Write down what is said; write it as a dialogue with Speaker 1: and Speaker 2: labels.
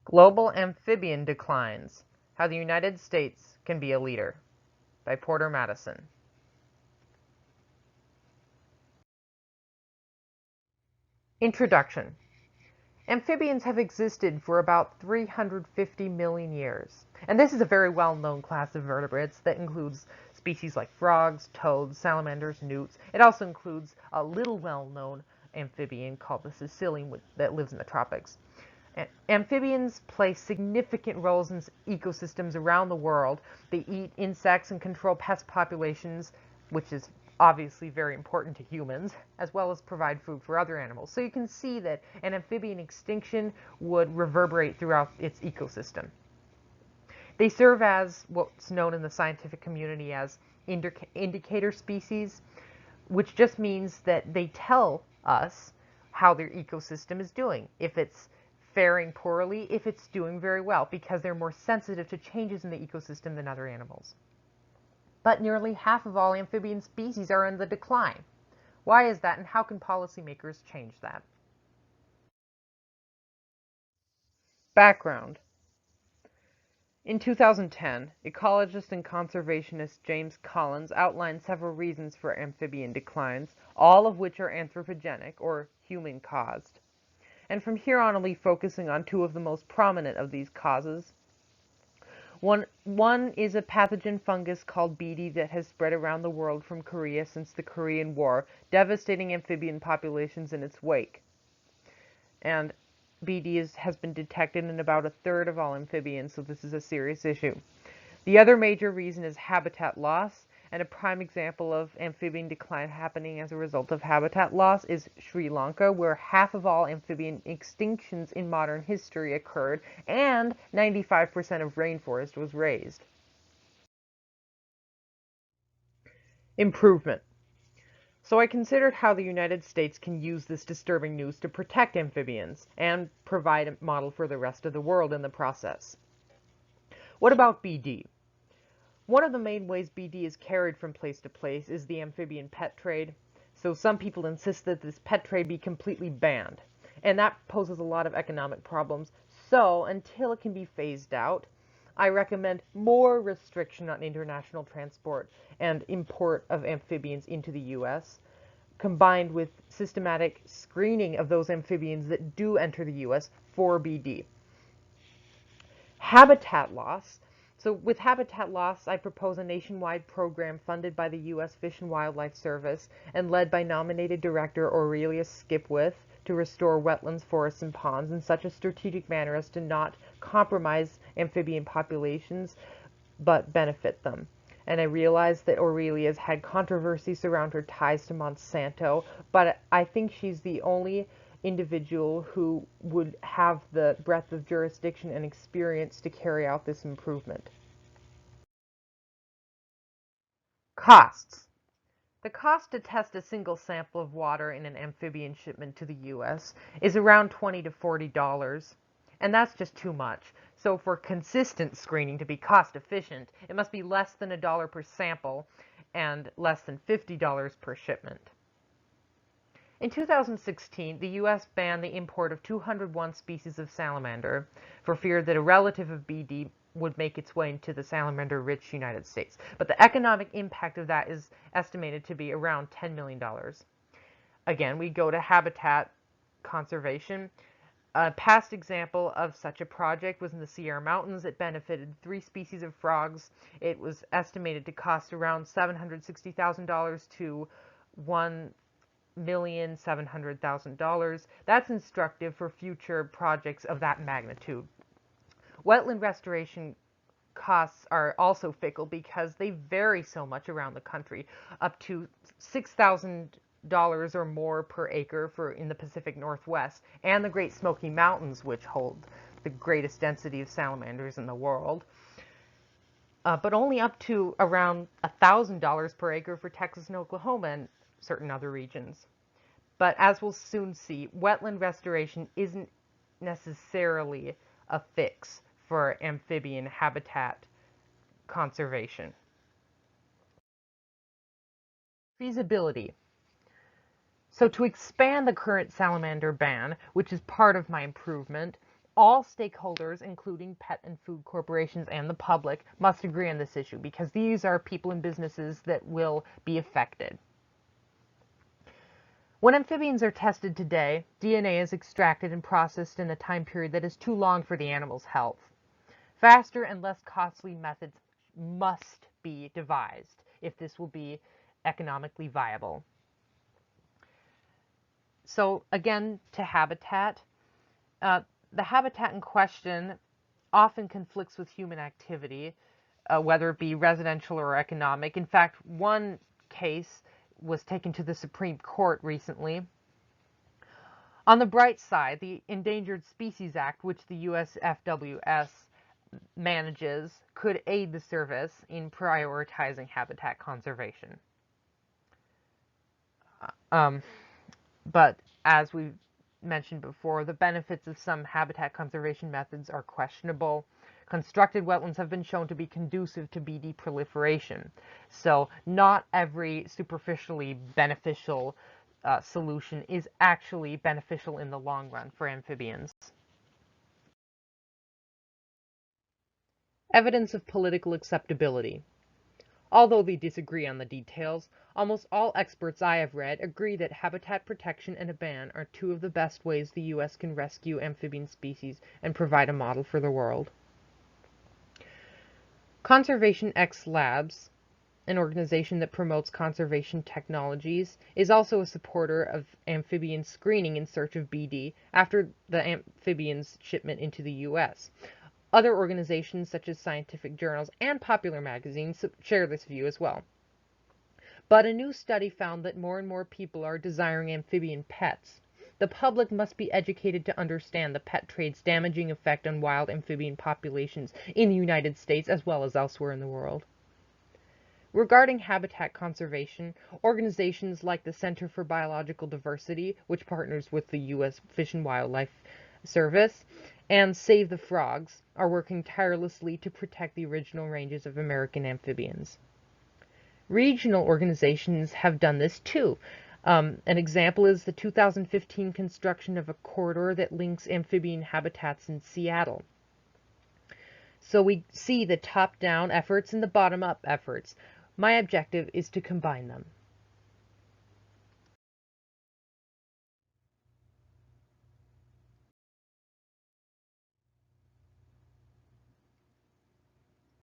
Speaker 1: Global Amphibian Declines: How the United States Can Be a Leader by Porter Matteson. Introduction. Amphibians have existed for about 350 million years, and this is a very well-known class of vertebrates that includes species like frogs, toads, salamanders, newts. It also includes a little well-known amphibian called the Sicilian that lives in the tropics. Amphibians play significant roles in ecosystems around the world. They eat insects and control pest populations, which is obviously very important to humans, as well as provide food for other animals. So you can see that an amphibian extinction would reverberate throughout its ecosystem. They serve as what's known in the scientific community as indicator species, which just means that they tell us how their ecosystem is doing. If it's faring poorly, if it's doing very well, because they're more sensitive to changes in the ecosystem than other animals. But nearly half of all amphibian species are in the decline. Why is that, and how can policymakers change that? Background. In 2010, ecologist and conservationist James Collins outlined several reasons for amphibian declines, all of which are anthropogenic, or human-caused. And from here on, I'll be focusing on two of the most prominent of these causes. One is a pathogen fungus called BD that has spread around the world from Korea since the Korean War, devastating amphibian populations in its wake. And BD has been detected in about a third of all amphibians, so this is a serious issue. The other major reason is habitat loss, and a prime example of amphibian decline happening as a result of habitat loss is Sri Lanka, where half of all amphibian extinctions in modern history occurred, and 95% of rainforest was razed. Improvement. So I considered how the United States can use this disturbing news to protect amphibians and provide a model for the rest of the world in the process. What about BD? One of the main ways BD is carried from place to place is the amphibian pet trade. So some people insist that this pet trade be completely banned, and that poses a lot of economic problems. So until it can be phased out, I recommend more restriction on international transport and import of amphibians into the U.S., combined with systematic screening of those amphibians that do enter the U.S. for BD. Habitat loss. So with habitat loss, I propose a nationwide program funded by the U.S. Fish and Wildlife Service and led by nominated director Aurelius Skipwith to restore wetlands, forests, and ponds in such a strategic manner as to not compromise amphibian populations, but benefit them. And I realize that Aurelia's had controversies around her ties to Monsanto, but I think she's the only individual who would have the breadth of jurisdiction and experience to carry out this improvement. Costs. The cost to test a single sample of water in an amphibian shipment to the U.S. is around $20 to $40, and that's just too much. So for consistent screening to be cost efficient, it must be less than $1 per sample and less than $50 per shipment. In 2016, the U.S. banned the import of 201 species of salamander for fear that a relative of BD would make its way into the salamander-rich United States. But the economic impact of that is estimated to be around $10 million. Again, we go to habitat conservation. A past example of such a project was in the Sierra Mountains. It benefited 3 species of frogs. It was estimated to cost around $760,000 to $1,700,000. That's instructive for future projects of that magnitude. Wetland restoration costs are also fickle because they vary so much around the country, up to $6,000 or more per acre for in the Pacific Northwest and the Great Smoky Mountains, which hold the greatest density of salamanders in the world. But only up to around $1,000 per acre for Texas and Oklahoma and certain other regions. But as we'll soon see, wetland restoration isn't necessarily a fix for amphibian habitat conservation. Feasibility. So to expand the current salamander ban, which is part of my improvement, All stakeholders, including pet and food corporations and the public, must agree on this issue because these are people and businesses that will be affected. When amphibians are tested today, DNA is extracted and processed in a time period that is too long for the animal's health. Faster and less costly methods must be devised if this will be economically viable. So again, to habitat. The habitat in question often conflicts with human activity, whether it be residential or economic. In fact, one case was taken to the Supreme Court recently. On the bright side, the Endangered Species Act, which the US FWS manages, could aid the service in prioritizing habitat conservation. But as we've mentioned before, the benefits of some habitat conservation methods are questionable. Constructed wetlands have been shown to be conducive to BD proliferation. So not every superficially beneficial solution is actually beneficial in the long run for amphibians. Evidence of political acceptability. Although they disagree on the details, almost all experts I have read agree that habitat protection and a ban are two of the best ways the U.S. can rescue amphibian species and provide a model for the world. Conservation X Labs, an organization that promotes conservation technologies, is also a supporter of amphibian screening in search of BD after the amphibians' shipment into the U.S. Other organizations such as scientific journals and popular magazines share this view as well. But a new study found that more and more people are desiring amphibian pets. The public must be educated to understand the pet trade's damaging effect on wild amphibian populations in the United States as well as elsewhere in the world. Regarding habitat conservation, organizations like the Center for Biological Diversity, which partners with the U.S. Fish and Wildlife Service, and Save the Frogs, are working tirelessly to protect the original ranges of American amphibians. Regional organizations have done this too. An example is the 2015 construction of a corridor that links amphibian habitats in Seattle. So we see the top-down efforts and the bottom-up efforts. My objective is to combine them.